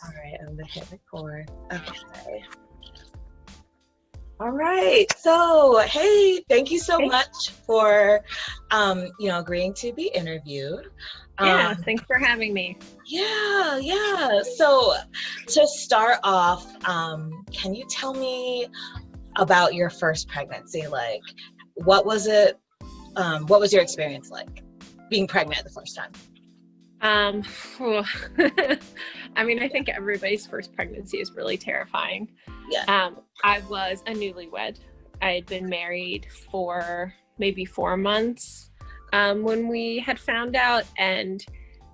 All right, I'm gonna hit record. Okay. All right. So, hey, thank you so Hey. much for, agreeing to be interviewed. Yeah, Um, thanks for having me. yeah. So, to start off, can you tell me about your first pregnancy? Like, what was it? What was your experience like being pregnant the first time? Phew. I mean, I think everybody's first pregnancy is really terrifying. Yeah. I was a newlywed. I had been married for maybe 4 months when we had found out, and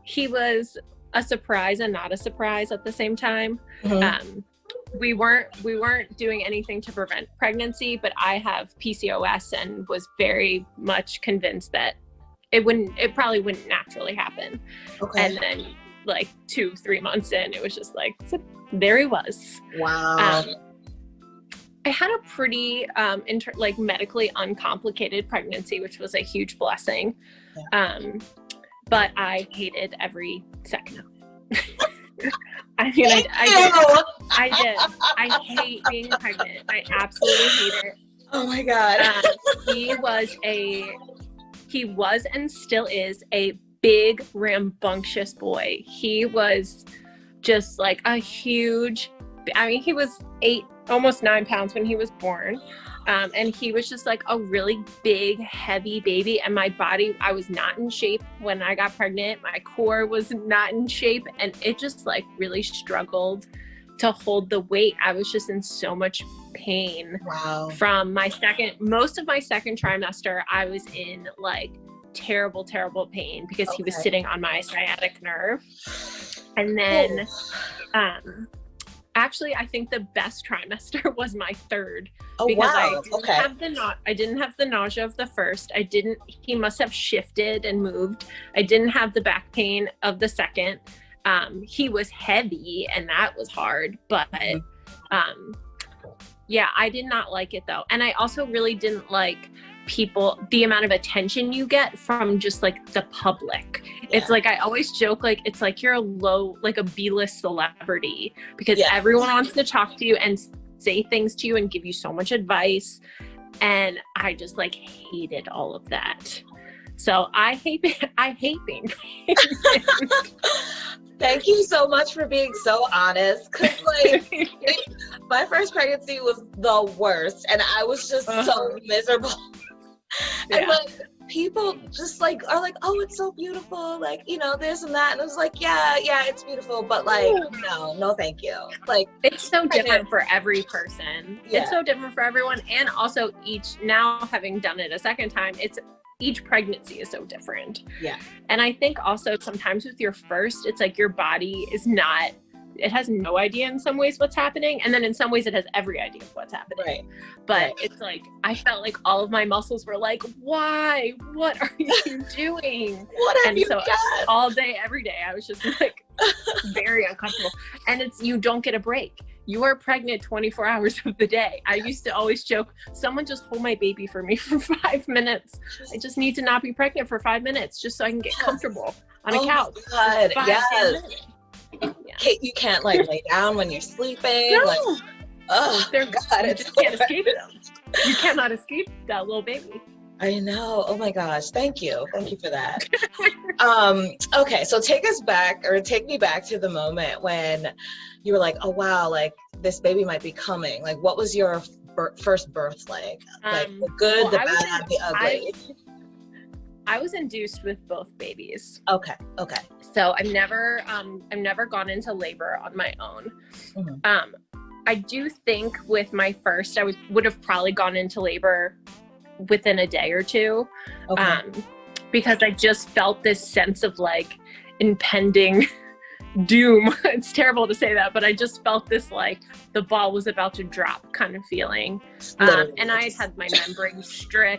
he was a surprise and not a surprise at the same time. Mm-hmm. We weren't doing anything to prevent pregnancy, but I have PCOS and was very much convinced that it probably wouldn't naturally happen. Okay. And then like 2-3 months in, it was just like, there he was. Wow. I had a pretty medically uncomplicated pregnancy, which was a huge blessing. Yeah. But I hated every second of it. I mean, I did. I hate being pregnant. I absolutely hate it. Oh my God. He was and still is a big, rambunctious boy. He was just like a huge, he was 8, almost 9 pounds when he was born. And he was just like a really big, heavy baby. And my body, I was not in shape when I got pregnant. My core was not in shape. And it just like really struggled to hold the weight. I was just in so much pain. Wow. From most of my second trimester, I was in like terrible pain because he was sitting on my sciatic nerve. And then actually I think the best trimester was my third, because I didn't have the nausea of the first. He must have shifted and moved. I didn't have the back pain of the second. He was heavy and that was hard, but I did not like it though. And I also really didn't like the amount of attention you get from just like the public. Yeah. It's like, I always joke, like, it's like you're a B-list celebrity, because everyone wants to talk to you and say things to you and give you so much advice. And I just like hated all of that. So I hate being pregnant. Thank you so much for being so honest. Cause like my first pregnancy was the worst, and I was just so miserable. And like people just like are like, oh, it's so beautiful, like, this and that, and I was like, yeah, it's beautiful, but like, no, thank you. Like, it's so different for every person. It's so different for everyone, and also now having done it a second time, each pregnancy is so different. Yeah. And I think also sometimes with your first, it's like your body it has no idea in some ways what's happening. And then in some ways it has every idea of what's happening. Right. But it's like, I felt like all of my muscles were like, why? What are you doing? What have you done? All day, every day, I was just like very uncomfortable. And you don't get a break. You are pregnant 24 hours of the day. I used to always joke, someone just hold my baby for me for 5 minutes. I just need to not be pregnant for 5 minutes just so I can get comfortable on a couch. God, yes. You can't like lay down when you're sleeping. No. Like, oh God, you just can't escape them. You cannot escape that little baby. I know. Oh my gosh. Thank you for that. Okay, so take me back to the moment when you were like, oh wow, like this baby might be coming. Like, what was your first birth like? Like the good, the bad, the ugly. I was induced with both babies. Okay. So I've never gone into labor on my own. Mm-hmm. I do think with my first, I would have probably gone into labor within a day or two. Okay. Because I just felt this sense of like impending doom. It's terrible to say that, but I just felt this like the ball was about to drop kind of feeling. And I had my membrane stripped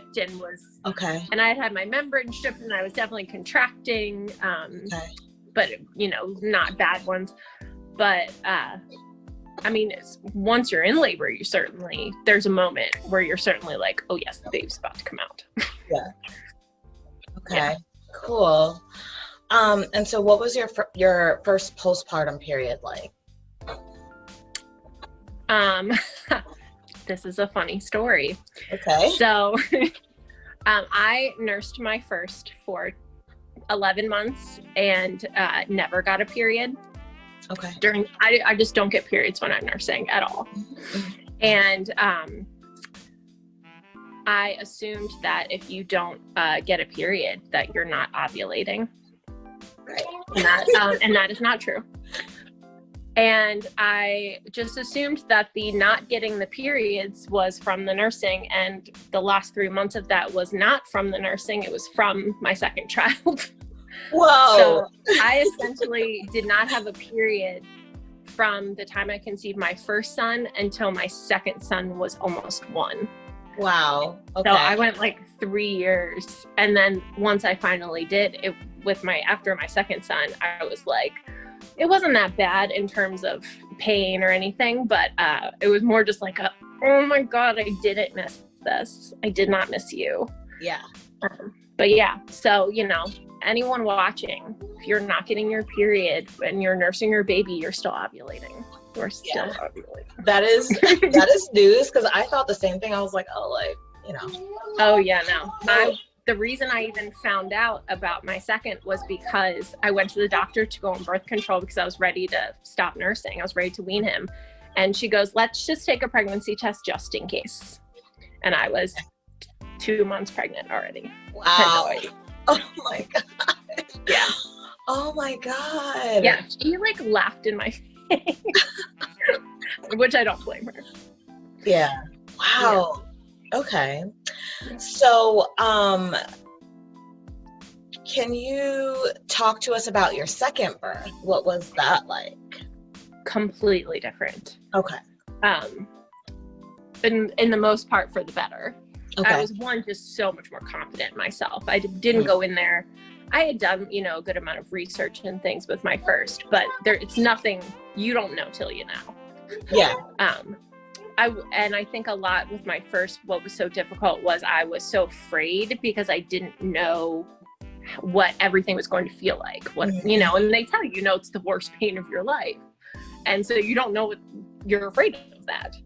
and I was definitely contracting, but not bad ones. But I mean, once you're in labor, there's a moment where you're certainly like, oh yes, the baby's about to come out. Yeah. Okay. Yeah. Cool. And so what was your first postpartum period like? This is a funny story. Okay. So, I nursed my first for 11 months and never got a period. Okay. I just don't get periods when I'm nursing at all. And I assumed that if you don't get a period, that you're not ovulating. Right. And that is not true. And I just assumed that the not getting the periods was from the nursing, and the last 3 months of that was not from the nursing, it was from my second child. Whoa. So I essentially did not have a period from the time I conceived my first son until my second son was almost 1. Wow. Okay. So I went like 3 years. And then once I finally did it after my second son, I was like, it wasn't that bad in terms of pain or anything, but it was more just like, oh my God, I didn't miss this. I did not miss you. Yeah. But yeah, so, anyone watching, if you're not getting your period and you're nursing your baby, you're still ovulating. You're still ovulating. That is news, because I thought the same thing. I was like, Oh yeah, no. The reason I even found out about my second was because I went to the doctor to go on birth control because I was ready to stop nursing. I was ready to wean him. And she goes, let's just take a pregnancy test just in case. And I was 2 months pregnant already. Wow. Oh my God. Yeah. Oh my God. Yeah. She laughed in my face, which I don't blame her. Yeah. Wow. Yeah. Okay. So, can you talk to us about your second birth? What was that like? Completely different. Okay. In the most part for the better. Okay. I was just so much more confident in myself. I didn't go in there. I had done, a good amount of research and things with my first, but it's nothing you don't know till you know. Yeah. I think a lot with my first, what was so difficult was I was so afraid because I didn't know what everything was going to feel like. And they tell you, it's the worst pain of your life. And so you don't know what you're afraid of that.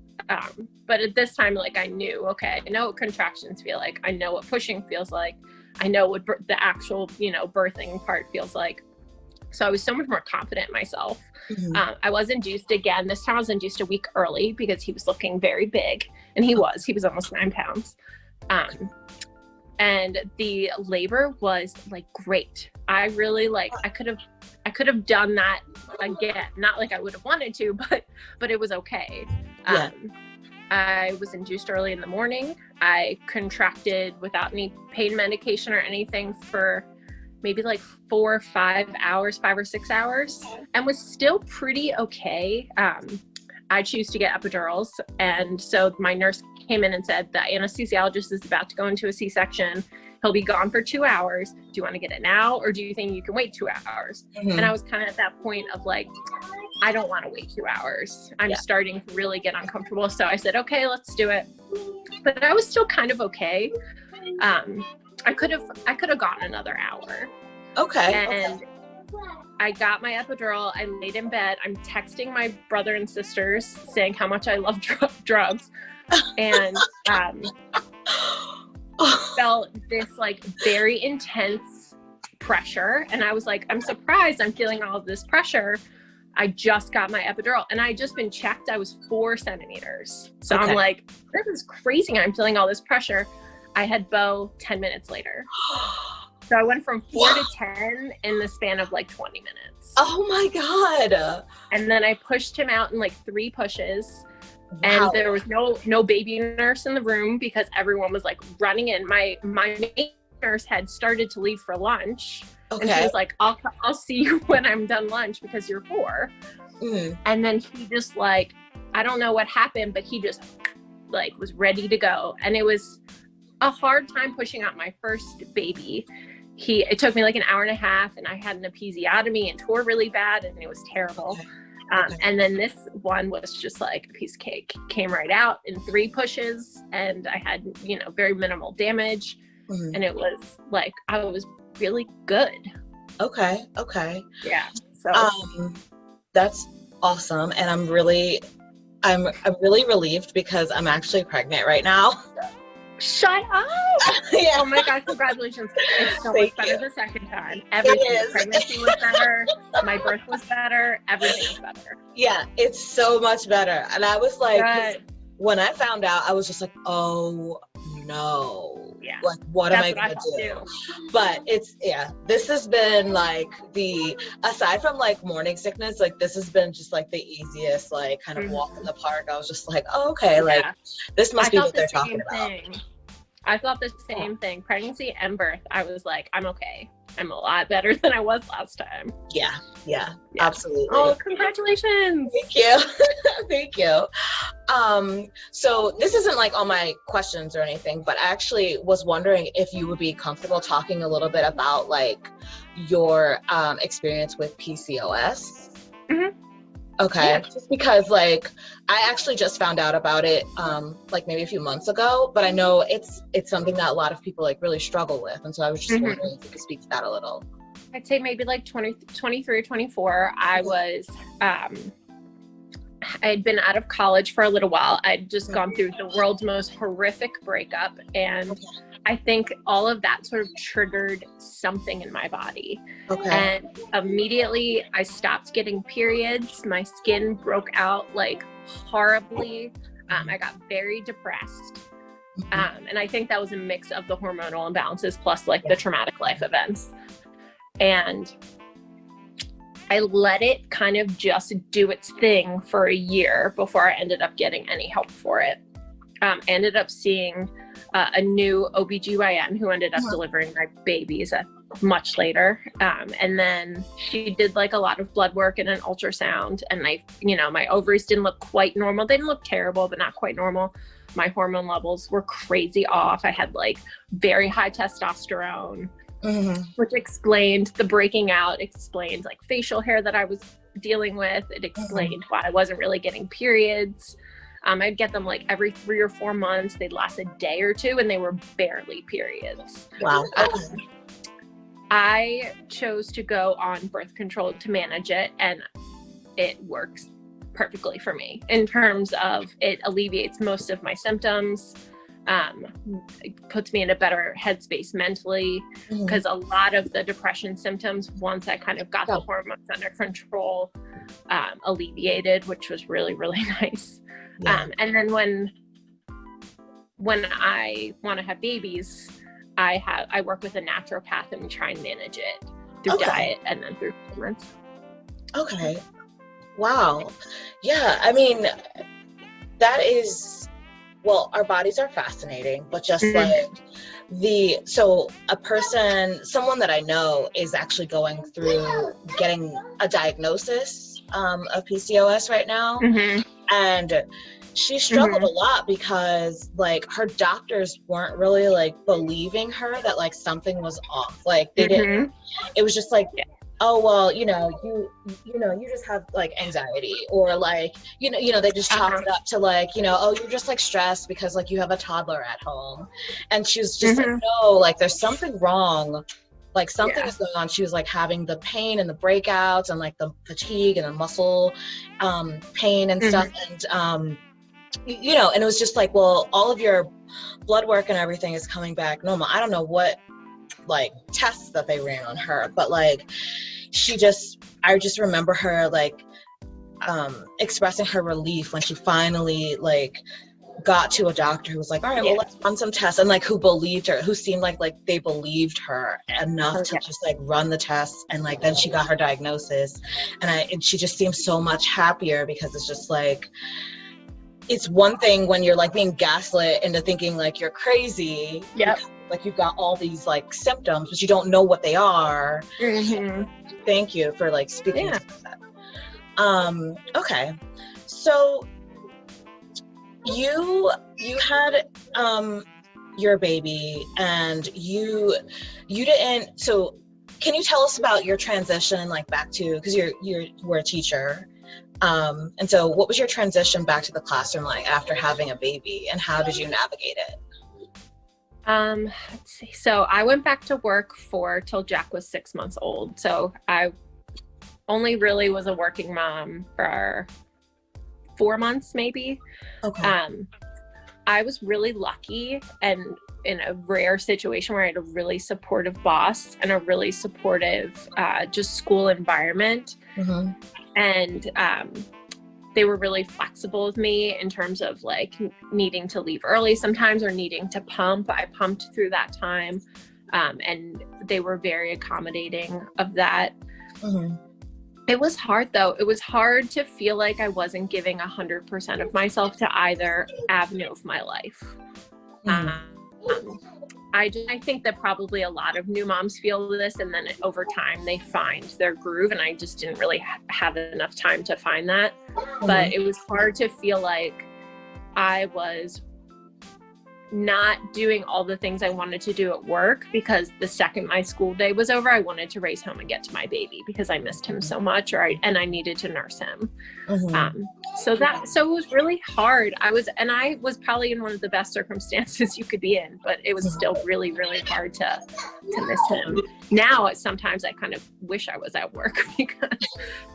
But at this time, I knew, okay, I know what contractions feel like. I know what pushing feels like. I know what the actual, birthing part feels like. So I was so much more confident in myself. Mm-hmm. I was induced again. This time I was induced a week early because he was looking very big, and he was almost 9 pounds. And the labor was great. I really I could have done that again. Not I would have wanted to, but it was okay. Yeah. I was induced early in the morning. I contracted without any pain medication or anything for maybe 4 or 5 hours, 5 or 6 hours, and was still pretty okay. I choose to get epidurals. And so my nurse came in and said, the anesthesiologist is about to go into a C-section. He'll be gone for 2 hours. Do you want to get it now, or do you think you can wait 2 hours? Mm-hmm. And I was kind of at that point of I don't want to wait 2 hours. I'm starting to really get uncomfortable. So I said, okay, let's do it. But I was still kind of okay. I could have gotten another hour. Okay. And I got my epidural. I laid in bed. I'm texting my brother and sisters saying how much I love drugs. And felt this very intense pressure. And I was I'm surprised I'm feeling all of this pressure. I just got my epidural, and I had just been checked. I was 4 centimeters. So okay. I'm this is crazy. I'm feeling all this pressure. I had Bo 10 minutes later. So I went from 4 to 10 in the span of 20 minutes. Oh my God. And then I pushed him out in 3 pushes. Wow. And there was no baby nurse in the room because everyone was running in. My main nurse had started to leave for lunch. Okay. And she was I'll see you when I'm done lunch because you're 4. Mm. And then he just I don't know what happened, but he just was ready to go. And it was a hard time pushing out my first baby. It took me an hour and a half, and I had an episiotomy and tore really bad, and it was terrible. Okay. And then this one was just a piece of cake. Came right out in 3 pushes, and I had, very minimal damage. Mm-hmm. And it was I was really good. Okay. Okay. Yeah. So That's awesome. And I'm really relieved because I'm actually pregnant right now. shut up. Yeah. Oh my God, congratulations. It's so Thank much better you. the second time. It Everything. The is. pregnancy was better. My birth was better. Everything was better. Yeah, it's so much better. And I was like, 'cause Good. when I found out, I was just like, oh no. Yeah. Like, what am That's I what I gonna thought do? too. But this has been like aside from like morning sickness, like this has been just like the easiest, like kind of walk in the park. I was just like, oh, okay, like this must I be thought what the they're talking same about. thing. I thought the same thing. Pregnancy and birth, I was like, I'm okay. I'm a lot better than I was last time. Yeah, absolutely. Oh, congratulations. Thank you. Thank you. So this isn't like all my questions or anything, but I actually was wondering if you would be comfortable talking a little bit about like your experience with PCOS. Mm-hmm. Okay. Yeah. Just because like I actually just found out about it like maybe a few months ago, but I know it's something that a lot of people like really struggle with. And so I was just wondering if you could speak to that a little. I'd say maybe like 23 or 24. I was, I had been out of college for a little while. I'd just gone through the world's most horrific breakup. And I think all of that sort of triggered something in my body. Okay. And immediately I stopped getting periods. My skin broke out like horribly. I got very depressed. And I think that was a mix of the hormonal imbalances plus like the traumatic life events. And I let it kind of just do its thing for a year before I ended up getting any help for it. Ended up seeing a new OBGYN who ended up delivering my babies much later. And then she did like a lot of blood work and an ultrasound. And my ovaries didn't look quite normal. They didn't look terrible, but not quite normal. My hormone levels were crazy off. I had like very high testosterone. Which explained the breaking out, explained like facial hair that I was dealing with. It explained why I wasn't really getting periods. I'd get them like every 3 or 4 months. They'd last a day or two and they were barely periods. Wow. I chose to go on birth control to manage it, and it works perfectly for me in terms of it alleviates most of my symptoms. It puts me in a better headspace mentally because a lot of the depression symptoms, once I kind of got the hormones under control, alleviated, which was really, really nice. And then when I want to have babies, I work with a naturopath and we try and manage it through diet and then through supplements. Okay. Wow. Yeah. I mean, that is, well, our bodies are fascinating, but just like someone that I know is actually going through getting a diagnosis of PCOS right now. And she struggled a lot because like her doctors weren't really like believing her that like something was off. Like they didn't, it was just like, oh, well, you just have like anxiety, or like, they just chalked it up to like, oh, you're just like stressed because like you have a toddler at home. And she was just like, no, like there's something wrong. Like something is going on. She was like having the pain and the breakouts and like the fatigue and the muscle pain and stuff. And, and it was just like, well, all of your blood work and everything is coming back normal. I don't know what like tests that they ran on her, but like I just remember her like expressing her relief when she finally like got to a doctor who was like, all right, well, let's run some tests, and like who believed her, who seemed like they believed her enough to just like run the tests. And like then she got her diagnosis, and she just seemed so much happier, because it's just like, it's one thing when you're like being gaslit into thinking like you're crazy. Like you've got all these like symptoms, but you don't know what they are. Thank you for like speaking to that. Okay. So you had your baby, and you didn't, so can you tell us about your transition like back to, because you were a teacher, and so what was your transition back to the classroom like after having a baby, and how did you navigate it? Let's see. So I went back to work till Jack was 6 months old. So I only really was a working mom for 4 months, maybe. Okay. I was really lucky and in a rare situation where I had a really supportive boss and a really supportive just school environment. Mm-hmm. And they were really flexible with me in terms of like needing to leave early sometimes or needing to pump. I pumped through that time, and they were very accommodating of that. Mm-hmm. It was hard though. It was hard to feel like I wasn't giving 100% of myself to either avenue of my life. Mm-hmm. I think that probably a lot of new moms feel this, and then over time they find their groove, and I just didn't really have enough time to find that. Mm-hmm. But it was hard to feel like I was not doing all the things I wanted to do at work, because the second my school day was over, I wanted to race home and get to my baby because I missed him so much, and I needed to nurse him. Mm-hmm. So it was really hard. I was probably in one of the best circumstances you could be in, but it was still really, really hard to miss him. Now, sometimes I kind of wish I was at work because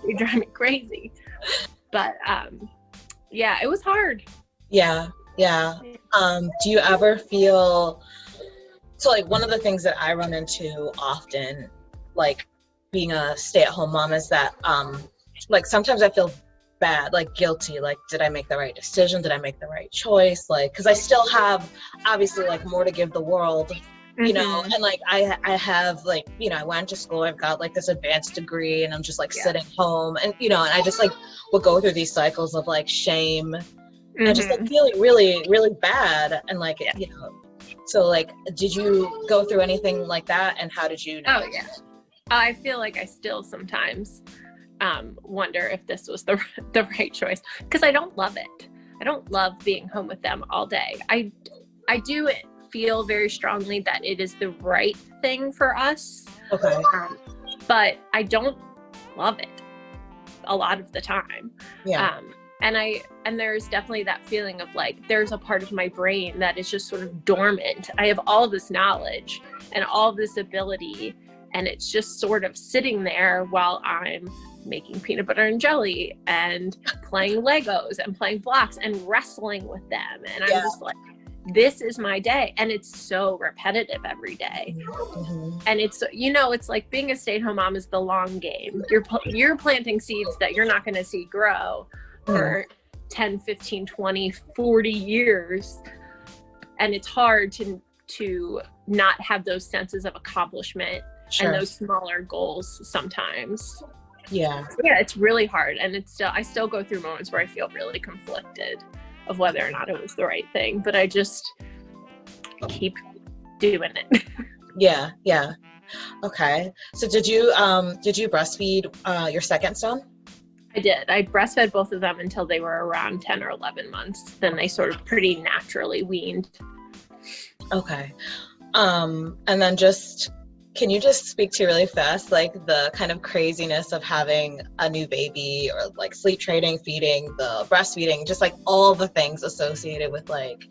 they drive me crazy. But yeah, it was hard. Yeah. Do you ever feel, so like one of the things that I run into often, like being a stay-at-home mom, is that like sometimes I feel bad, like guilty, like did I make the right decision? Did I make the right choice? Like, because I still have obviously like more to give the world, you know, and like I have like, you know, I went to school, I've got like this advanced degree, and I'm just like sitting home, and you know, and I just like would go through these cycles of like shame and just like feeling really, really bad, and like, you know, so like, did you go through anything like that, and how did you know? Oh yeah, I feel like I still sometimes wonder if this was the right choice, because I don't love it. I don't love being home with them all day. I do feel very strongly that it is the right thing for us. Okay. But I don't love it a lot of the time. Yeah. And there's definitely that feeling of like, there's a part of my brain that is just sort of dormant. I have all this knowledge and all this ability, and it's just sort of sitting there while I'm making peanut butter and jelly and playing Legos and playing blocks and wrestling with them. And I'm just like, this is my day. And it's so repetitive every day. And it's, you know, it's like being a stay-at-home mom is the long game. You're planting seeds that you're not going to see grow for 10, 15, 20, 40 years. And it's hard to not have those senses of accomplishment and those smaller goals sometimes. Yeah, it's really hard. And I still go through moments where I feel really conflicted of whether or not it was the right thing, but I just keep doing it. Yeah. Okay. So did you breastfeed your second son? I did. I breastfed both of them until they were around 10 or 11 months. Then they sort of pretty naturally weaned. Okay. And then can you just speak to really fast, like the kind of craziness of having a new baby, or like sleep training, feeding, the breastfeeding, just like all the things associated with like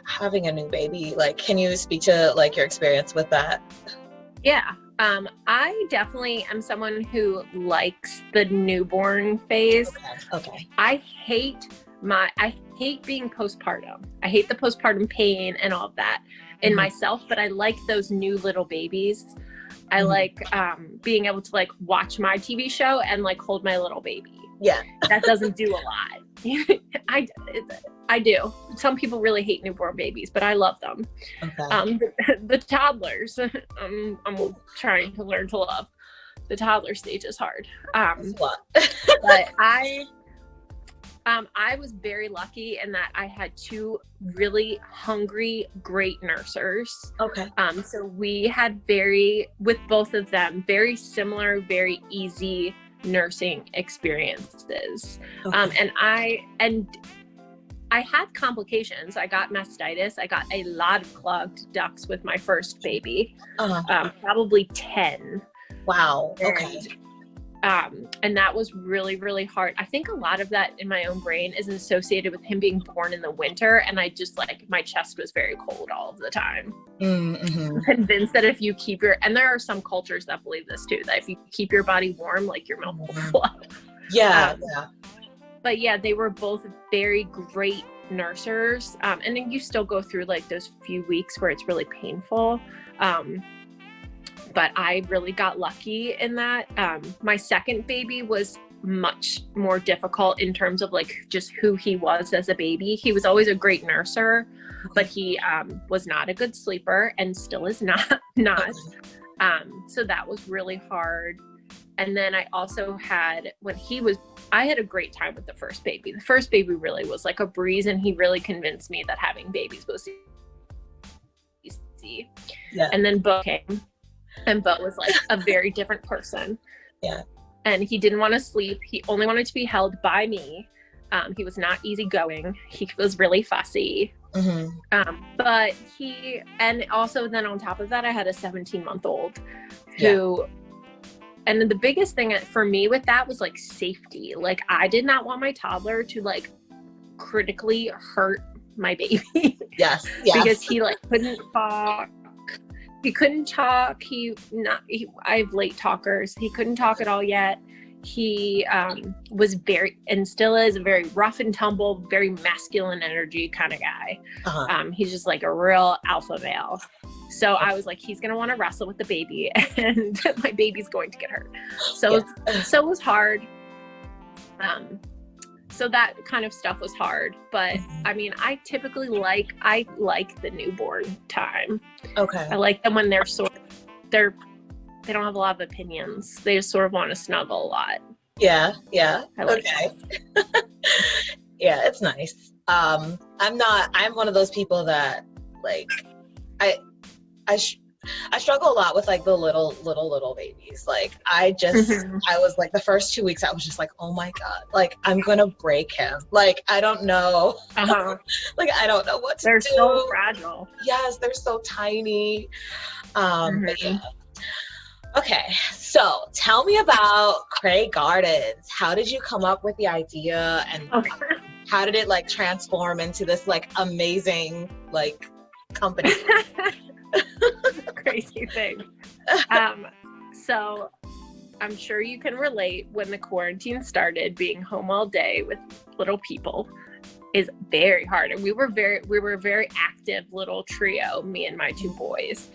having a new baby? Like, can you speak to like your experience with that? Yeah. I definitely am someone who likes the newborn phase. Okay. I hate being postpartum. I hate the postpartum pain and all of that in myself, but I like those new little babies. I like being able to like watch my TV show and like hold my little baby. Yeah. That doesn't do a lot. I do. Some people really hate newborn babies, but I love them. Okay. The toddlers, I'm trying to learn to love. The toddler stage is hard. But I was very lucky in that I had two really hungry, great nursers. Okay. So we had with both of them, very similar, very easy nursing experiences. Okay. And I had complications. I got mastitis. I got a lot of clogged ducts with my first baby, probably 10. Wow. Okay. And that was really, really hard. I think a lot of that in my own brain is associated with him being born in the winter. And I just like, my chest was very cold all of the time. Mm-hmm. I'm convinced that if you keep and there are some cultures that believe this too, that if you keep your body warm, like your milk will flow. Yeah. But yeah, they were both very great nursers. And then you still go through like those few weeks where it's really painful. But I really got lucky in that. My second baby was much more difficult in terms of like just who he was as a baby. He was always a great nurser, but he was not a good sleeper and still is not. So that was really hard. And then I also had, I had a great time with the first baby. The first baby really was like a breeze, and he really convinced me that having babies was easy. Yeah. And then Bo came. And Bo was like a very different person. Yeah. And he didn't want to sleep. He only wanted to be held by me. He was not easygoing. He was really fussy. Mm-hmm. But and also then on top of that, I had a 17-month-old who, and the biggest thing for me with that was like safety. Like I did not want my toddler to like critically hurt my baby. Yes. Because he like couldn't talk. He couldn't talk. I have late talkers. He couldn't talk at all yet. He was and still is a very rough and tumble, very masculine energy kind of guy. Uh-huh. He's just like a real alpha male. So I was like, he's going to want to wrestle with the baby and my baby's going to get hurt. So it was hard. So that kind of stuff was hard, but I mean, I typically like the newborn time. Okay. I like them when they don't have a lot of opinions. They just sort of want to snuggle a lot. Yeah. Okay. Yeah, it's nice. I'm one of those people that like, I struggle a lot with like the little babies. Like I was like the first 2 weeks I was just like, oh my God, like I'm gonna break him. Like I don't know. Like I don't know what to do. They're so fragile. Yes, they're so tiny. But yeah. Okay, so tell me about CrayGardens. How did you come up with the idea, and how did it like transform into this like amazing like company? Crazy thing. So I'm sure you can relate, when the quarantine started, being home all day with little people is very hard. And we were a very active little trio, me and my two boys.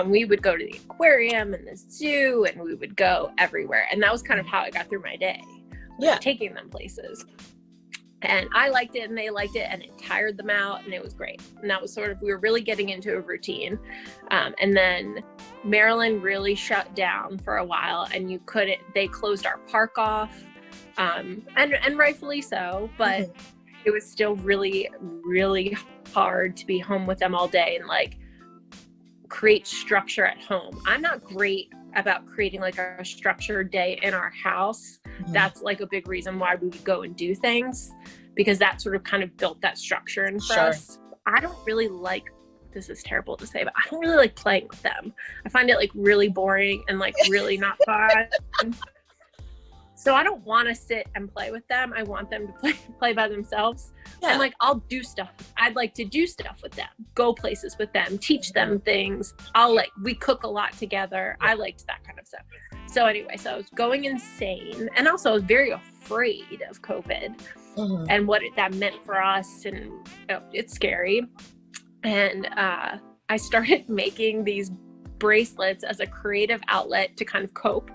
We would go to the aquarium and the zoo, and we would go everywhere. And that was kind of how I got through my day. Yeah. Taking them places. And I liked it and they liked it, and it tired them out, and it was great. And that was we were really getting into a routine. And then Maryland really shut down for a while, and they closed our park off, and rightfully so, but it was still really, really hard to be home with them all day and like create structure at home. I'm not great about creating like a structured day in our house. That's like a big reason why we would go and do things, because that sort of kind of built that structure in for us. I don't really like, this is terrible to say, but I don't really like playing with them. I find it like really boring and like really not fun. So I don't want to sit and play with them. I want them to play by themselves. Yeah. And like, I'll do stuff. I'd like to do stuff with them, go places with them, teach them things. We cook a lot together. I liked that kind of stuff. So anyway, so I was going insane. And also I was very afraid of COVID and what that meant for us. And it's scary. And I started making these bracelets as a creative outlet to kind of cope.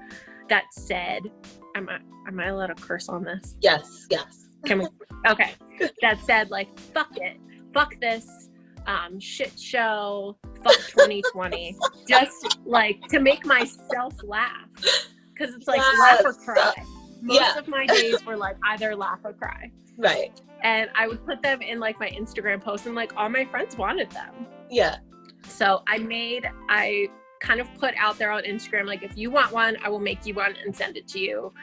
That said, am I allowed to curse on this? Yes. Can we? Okay. That said, like, fuck it. Fuck this shit show. Fuck 2020. Just like to make myself laugh. Because it's like laugh or cry. Most of my days were like either laugh or cry. Right. And I would put them in like my Instagram posts, and like all my friends wanted them. Yeah. So I kind of put out there on Instagram, like, if you want one, I will make you one and send it to you,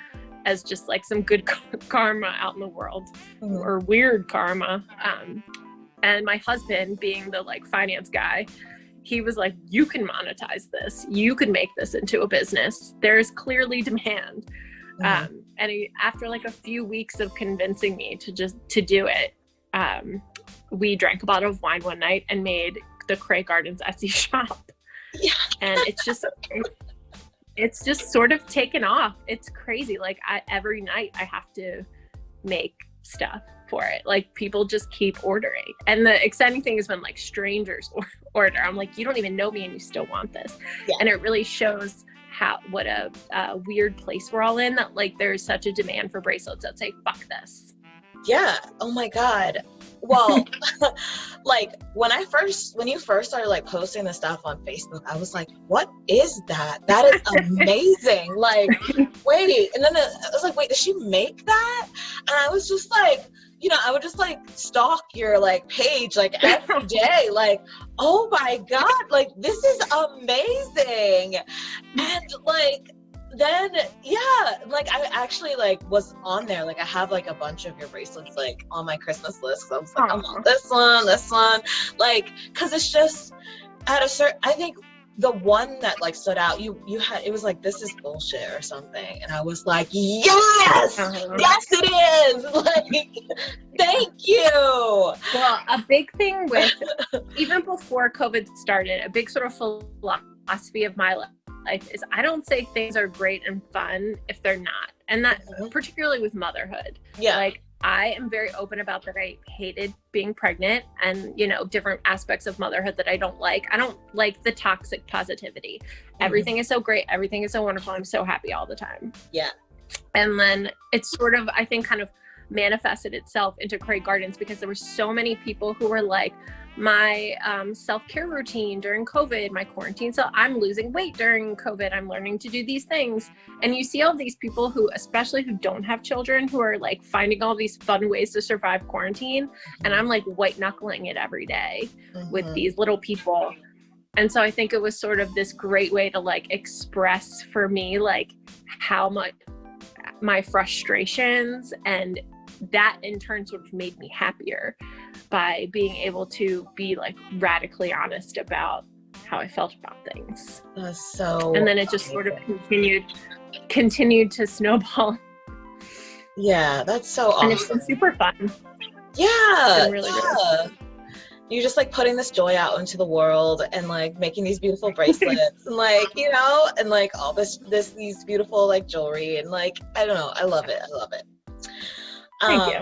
as just like some good karma out in the world, or weird karma. And my husband, being the like finance guy, he was like, you can monetize this. You can make this into a business. There's clearly demand. After like a few weeks of convincing me to do it, we drank a bottle of wine one night and made the CrayGardens Etsy shop. Yeah. And it's just sort of taken off. It's crazy. Like every night I have to make stuff for it. Like people just keep ordering. And the exciting thing is when like strangers order, I'm like, you don't even know me and you still want this. Yeah. And it really shows what a weird place we're all in, that like there's such a demand for bracelets that say fuck this. Yeah. Oh my God. Well, like when you first started like posting the stuff on Facebook, I was like, what is that? That is amazing. Like, wait. And then I was like, wait, does she make that? And I was just like, I would just like stalk your like page like every day, like, oh my God, like this is amazing. And like, then like I actually like was on there, like I have like a bunch of your bracelets like on my Christmas list. So I was like, I want this one, like, cause it's just at a certain, I think the one that like stood out, you had, it was like, this is bullshit or something. And I was like, yes, yes it is. Like, thank you. Well, a big thing with, even before COVID started, a big sort of philosophy of my life is I don't say things are great and fun if they're not. And that particularly with motherhood. Yeah. Like I am very open about that. I hated being pregnant and, different aspects of motherhood that I don't like. I don't like the toxic positivity. Everything is so great. Everything is so wonderful. I'm so happy all the time. Yeah. And then it's sort of, I think, kind of manifested itself into CrayGardens because there were so many people who were like, my self-care routine during COVID, my quarantine. So I'm losing weight during COVID. I'm learning to do these things. And you see all these people who, especially who don't have children, who are like finding all these fun ways to survive quarantine. And I'm like white knuckling it every day with these little people. And so I think it was sort of this great way to like express for me, like how much my frustrations, and that in turn sort of made me happier by being able to be like radically honest about how I felt about things. And then it just sort of continued to snowball. Yeah, that's so awesome. And it's been super fun. Yeah. It's been really fun. You're just like putting this joy out into the world and like making these beautiful bracelets and like, and like all these beautiful like jewelry and like, I don't know. I love it. Thank you.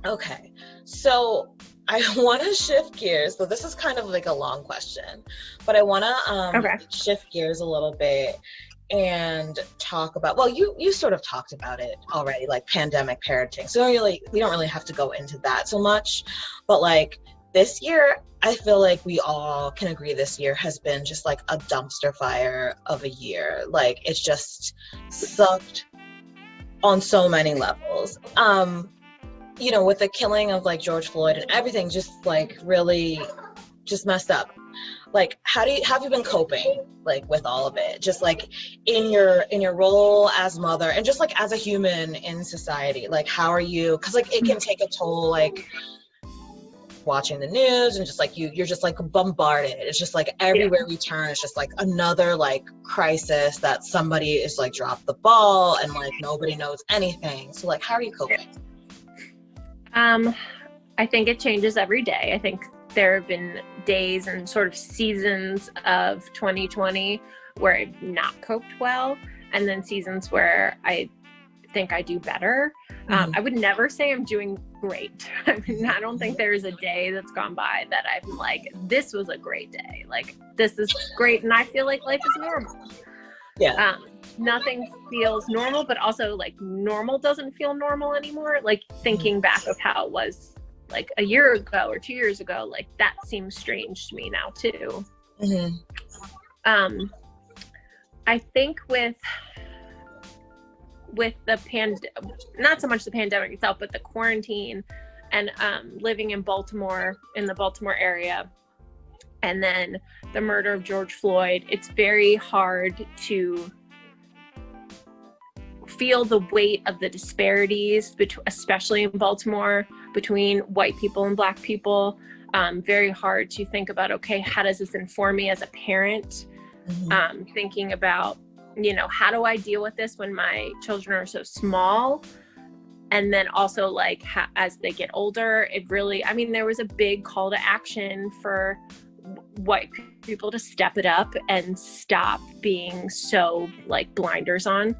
Okay. So I want to shift gears. So this is kind of like a long question, but I want to shift gears a little bit and talk about, well, you sort of talked about it already, like pandemic parenting. So we don't really have to go into that so much, but like this year, I feel like we all can agree this year has been just like a dumpster fire of a year. Like it's just sucked on so many levels. With the killing of like George Floyd and everything just like really just messed up. Like have you been coping like with all of it? Just like in your role as mother and just like as a human in society, like how are you? Cause like it can take a toll, like watching the news and just like you're just like bombarded. It's just like everywhere we turn, it's just like another like crisis that somebody is like dropped the ball and like nobody knows anything. So like how are you coping? I think it changes every day. I think there have been days and sort of seasons of 2020 where I've not coped well, and then seasons where I think I do better. I would never say I'm doing great. I mean, I don't think there's a day that's gone by that I'm like, this was a great day. Like, this is great. And I feel like life is normal. Yeah. Nothing feels normal, but also like normal doesn't feel normal anymore. Like thinking back of how it was like a year ago or 2 years ago, like that seems strange to me now too. I think with the not so much the pandemic itself, but the quarantine and living in Baltimore, in the Baltimore area, and then the murder of George Floyd, it's very hard to feel the weight of the disparities, especially in Baltimore, between white people and Black people. Very hard to think about, okay, how does this inform me as a parent? Thinking about how do I deal with this when my children are so small? And then also like as they get older, it really, there was a big call to action for white people to step it up and stop being so like blinders on.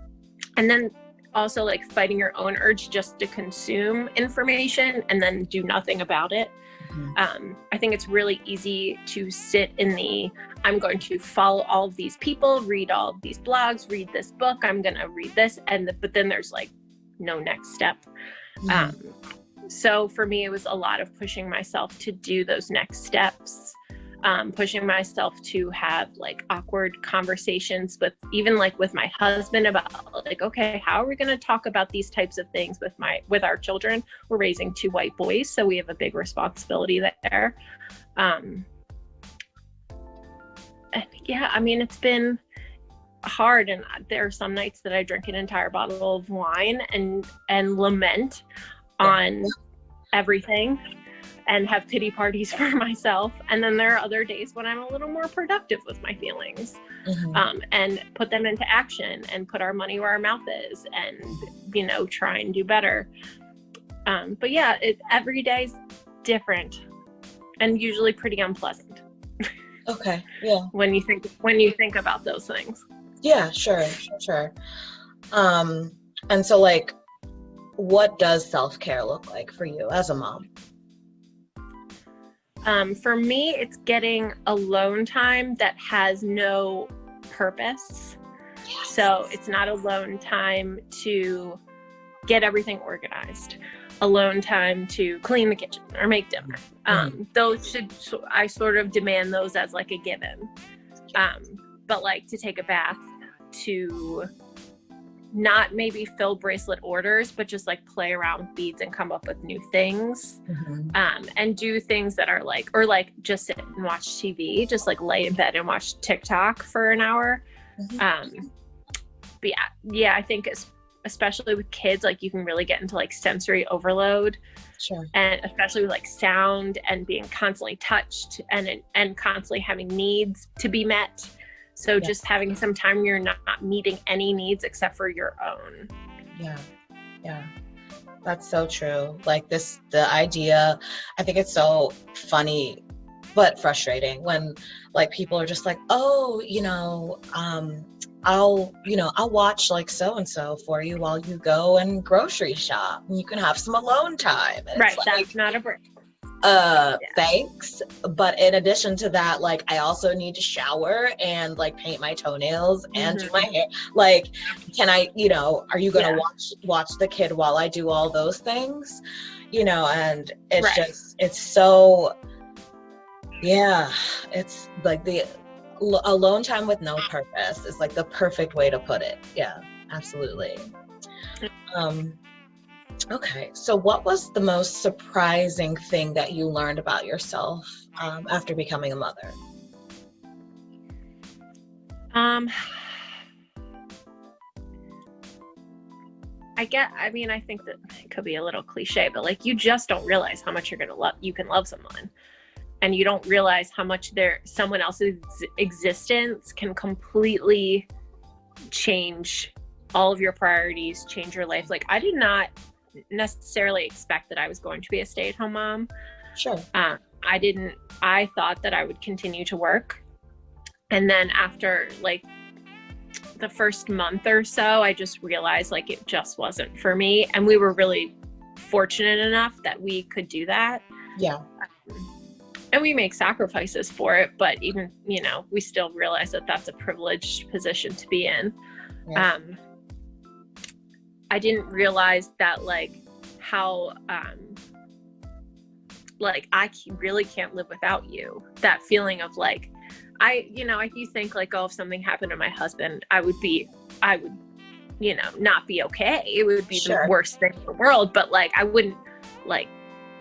And then also like fighting your own urge just to consume information and then do nothing about it. I think it's really easy to sit in I'm going to follow all of these people, read all of these blogs, read this book, I'm going to read this. But then there's like no next step. So for me, it was a lot of pushing myself to do those next steps, pushing myself to have like awkward conversations with my husband about like, okay, how are we going to talk about these types of things with our children? We're raising 2 white boys, so we have a big responsibility there. It's been hard, and there are some nights that I drink an entire bottle of wine and lament on everything and have pity parties for myself. And then there are other days when I'm a little more productive with my feelings, and put them into action and put our money where our mouth is and, try and do better. But yeah, every day's different and usually pretty unpleasant. Okay. Yeah. When you think about those things. Yeah, sure. And so like, what does self-care look like for you as a mom? For me, it's getting alone time that has no purpose. Yes. So it's not alone time to get everything organized, alone time to clean the kitchen or make dinner. I sort of demand those as like a given. But like to take a bath, to not maybe fill bracelet orders, but just like play around with beads and come up with new things, and do things that are like, or like just sit and watch TV, just like lay in bed and watch TikTok for an hour. But yeah, I think especially with kids, like you can really get into like sensory overload. Sure. And especially with like sound and being constantly touched and constantly having needs to be met. So just having some time where you're not meeting any needs except for your own. Yeah. That's so true. Like the idea, I think it's so funny, but frustrating when like people are just like, oh, I'll watch like so-and-so for you while you go and grocery shop and you can have some alone time. And right. That's not a break. Thanks. But in addition to that, like I also need to shower and like paint my toenails and do my hair. Like, can I, are you going to watch the kid while I do all those things? And it's just, it's so, it's like the alone time with no purpose is like the perfect way to put it. Yeah, absolutely. Okay, so what was the most surprising thing that you learned about yourself after becoming a mother? I think that it could be a little cliche, but like you just don't realize how much you can love someone, and you don't realize how much someone else's existence can completely change all of your priorities, change your life. Like I did not necessarily expect that I was going to be a stay-at-home mom. Sure. I thought that I would continue to work. And then after like the first month or so, I just realized like it just wasn't for me. And we were really fortunate enough that we could do that. Yeah. And we make sacrifices for it, but even, we still realize that that's a privileged position to be in. Yeah. I didn't realize that like how like I really can't live without you. That feeling of like you think like, oh, if something happened to my husband, I would not be okay. It would be the worst thing in the world. But like I wouldn't like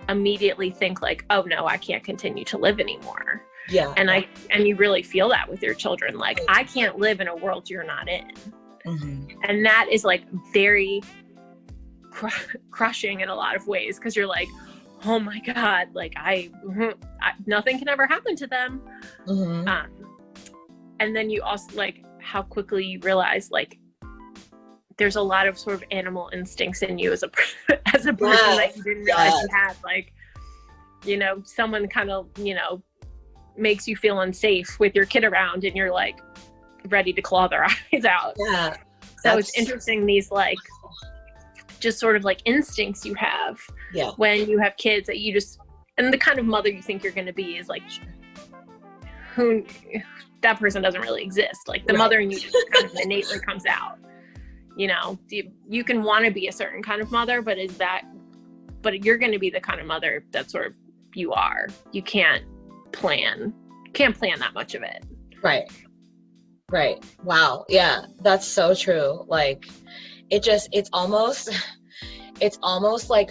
immediately think like, oh no, I can't continue to live anymore. Yeah. And you really feel that with your children. Like I can't live in a world you're not in. And that is like very crushing in a lot of ways, because you're like, oh my God, like I nothing can ever happen to them. And then you also like how quickly you realize like there's a lot of sort of animal instincts in you as a person that you didn't realize you had. Like, you know, someone kind of, you know, makes you feel unsafe with your kid around and you're like ready to claw their eyes out. Yeah. So it's interesting, these like just sort of like instincts you have when you have kids that you just, and the kind of mother you think you're going to be is like, who, that person doesn't really exist. Like the mother in you just kind of innately comes out. You know, you can want to be a certain kind of mother, but you're going to be the kind of mother that sort of you are. You can't plan that much of it. Right. Wow. Yeah, that's so true. Like it's almost like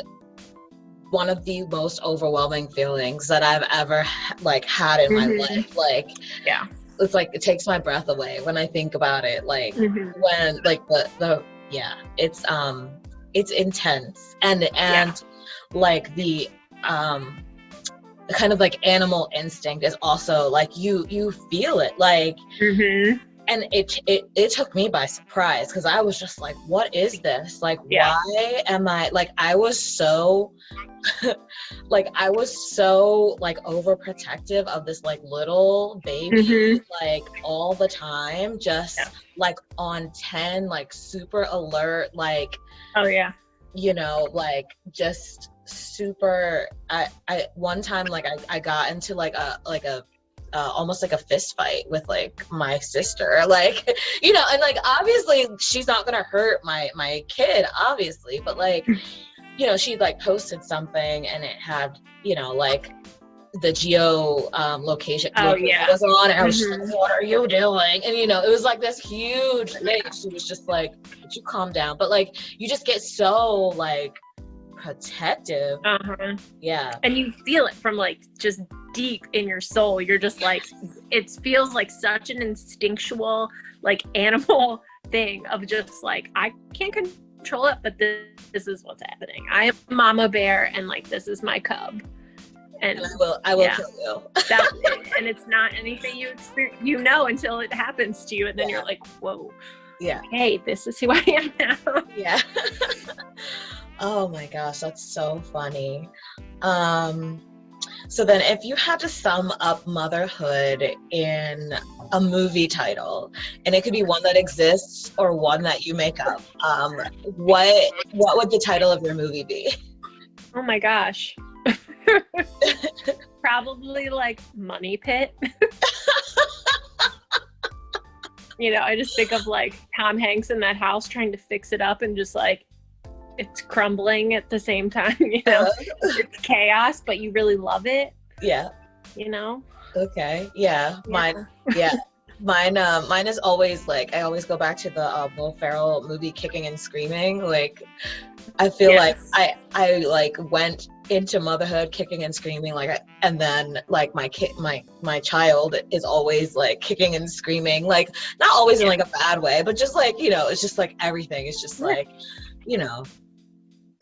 one of the most overwhelming feelings that I've ever like had in my life. Like, it's like, it takes my breath away when I think about it. Like when like it's intense and like the kind of like animal instinct is also like you feel it like and it took me by surprise because I was just like, what is this? Like why am I like, I was so like overprotective of this like little baby like all the time, just like on 10, like super alert, like you know, like just super. I one time like I got into like a almost like a fist fight with like my sister, like, you know, and like obviously she's not gonna hurt my kid obviously, but like, you know, she like posted something and it had, you know, like the geo location was on, and I was just like, what are you doing? And you know, it was like this huge thing. She was just like, would you calm down? But like you just get so like protective. And you feel it from like just deep in your soul. You're just like, it feels like such an instinctual like animal thing of just like, I can't control it, but this is what's happening. I am mama bear and like this is my cub. And I will kill you. And it's not anything you know until it happens to you, and then you're like, whoa. Hey, this is who I am now. Oh my gosh, that's so funny. So then if you had to sum up motherhood in a movie title, and it could be one that exists or one that you make up, what would the title of your movie be? Oh my gosh. Probably like Money Pit. You know, I just think of like Tom Hanks in that house trying to fix it up and just like it's crumbling at the same time, you know. It's chaos, but you really love it. You know? Okay. Mine is always like, I always go back to the Will Ferrell movie Kicking and Screaming. Like I feel like I like went into motherhood kicking and screaming, like, and then like my kid, my child is always like kicking and screaming, like not always in like a bad way, but just like, you know, it's just like everything is just like, you know,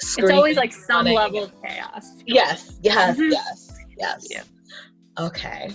it's always like some level of chaos. Yes. Okay.